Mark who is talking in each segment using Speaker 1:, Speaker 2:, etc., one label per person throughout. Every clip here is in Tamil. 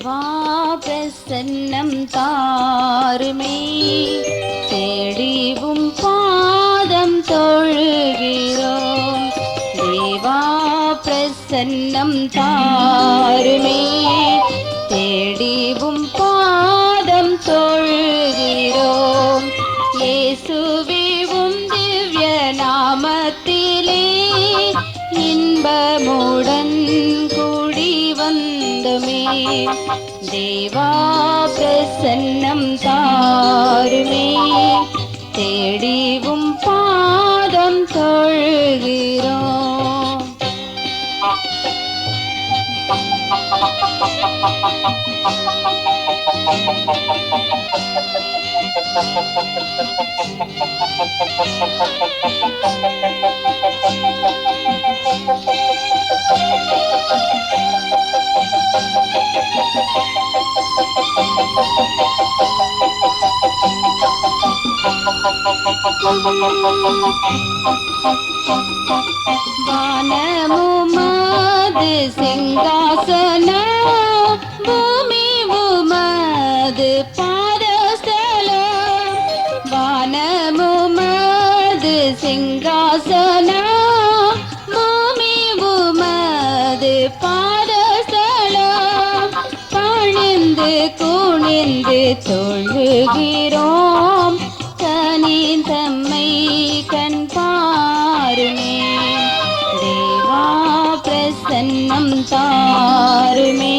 Speaker 1: தேவா பிரசன்னம் தாருமே, தேடிவும் பாதம் தொழுகிறோம். தேவா பிரசன்னம் தாருமே, தேடிவும் பாதம் தொழுகிறோம். இயேசுவே உம் திவ்ய நாமத்திலே இன்பமுடன் கூடி வந்தமே. தேவா பிரசன்னம் தாருமே, தேடிவும் பாதம் தொழுகிறோம். வானமுமது சிங்காசனம், பூமி உமது பாதஸ்தலம். வானமுமது சிங்காசனம், பூமி உமது பாதஸ்தலம். பணிந்து குனிந்து தொழுகிறோம், கனிந்தம்மை கண் பாருமே. தேவா பிரசன்னம் தாருமே,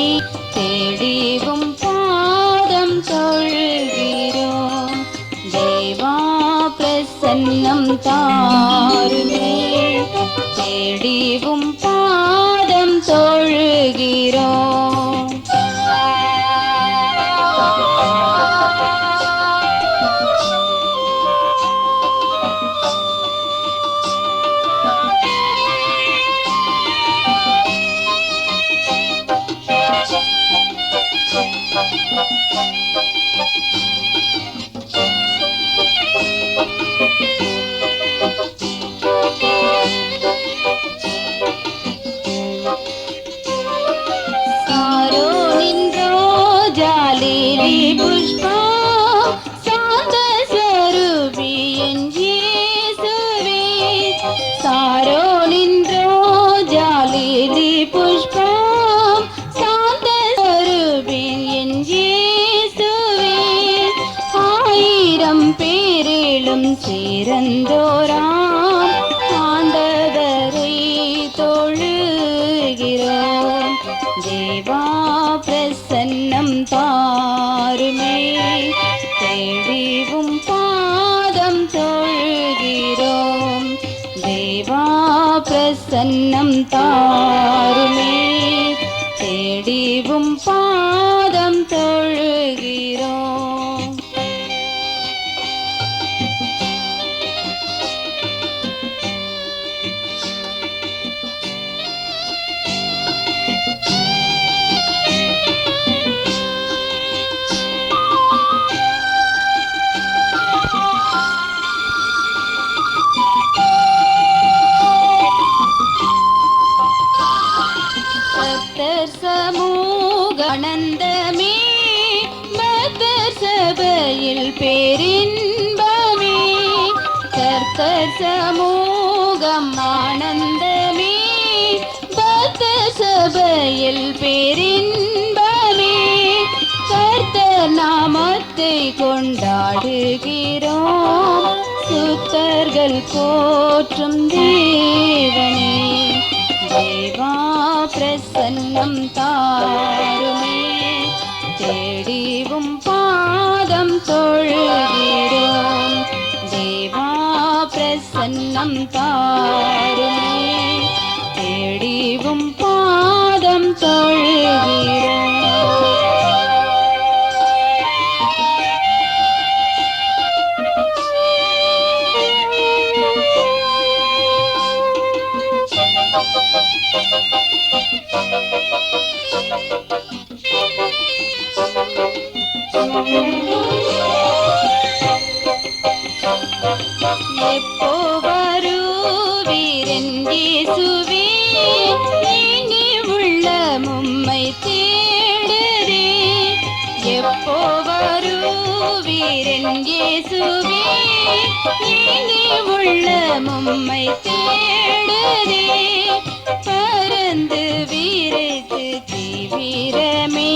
Speaker 1: தேடிவும் பாதம் தொழுகிறோம். தேவா பிரசன்னம் தாருமே, தேடிவும் பாதம் தொழுகிறோம். புஷ்பா சாந்த ஸ்வரூபி என் இயேசுவே. சாரோனின் ரோஜாலிலி புஷ்பம், சாந்த ஸ்வரூபி என் இயேசுவே. ஆயிரம் பேரிலும் சிறந்தோராம் ஆண்டவரை தொழுகிறோம். தேவா பிரசன்னம் தாருமே, தேடிவும் பாதம் தொழுகிறோம். தேவா பிரசன்னம் தாருமே, தேடிவும் பாதம் தொழுகிறோம். சமூகநந்தமே, பக்தர் சபையில் பேரின்பமே. கர்த்தர் சமூகம் ஆனந்தமே, பக்தர் சபையில் பேரின்பமே. கர்த்தர் நாமத்தை கொண்டாடுகிறோம், சுத்தர்கள் போற்றும் தேவனே. தேவா பிரசன்னம் தாருமே, தேடிவும் பாதம் தொழுகிறோம். தேவா பிரசன்னம் தாருமே, தேடிவும் பாதம் தொழுகிறோம். எப்போ வருவீரென் இயேசுவே, நீங்கி உள்ளமும்மை தேடுதே. இயேசுவே ஏங்கி உள்ளமும் உம்மை தேடுதே பரந்து விரைத்து தீவிரமே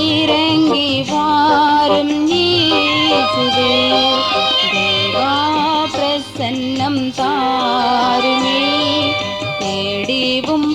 Speaker 1: இறங்கி வாரும் இயேசுவே தேவா பிரசன்னம் தாருமே தேடிவும்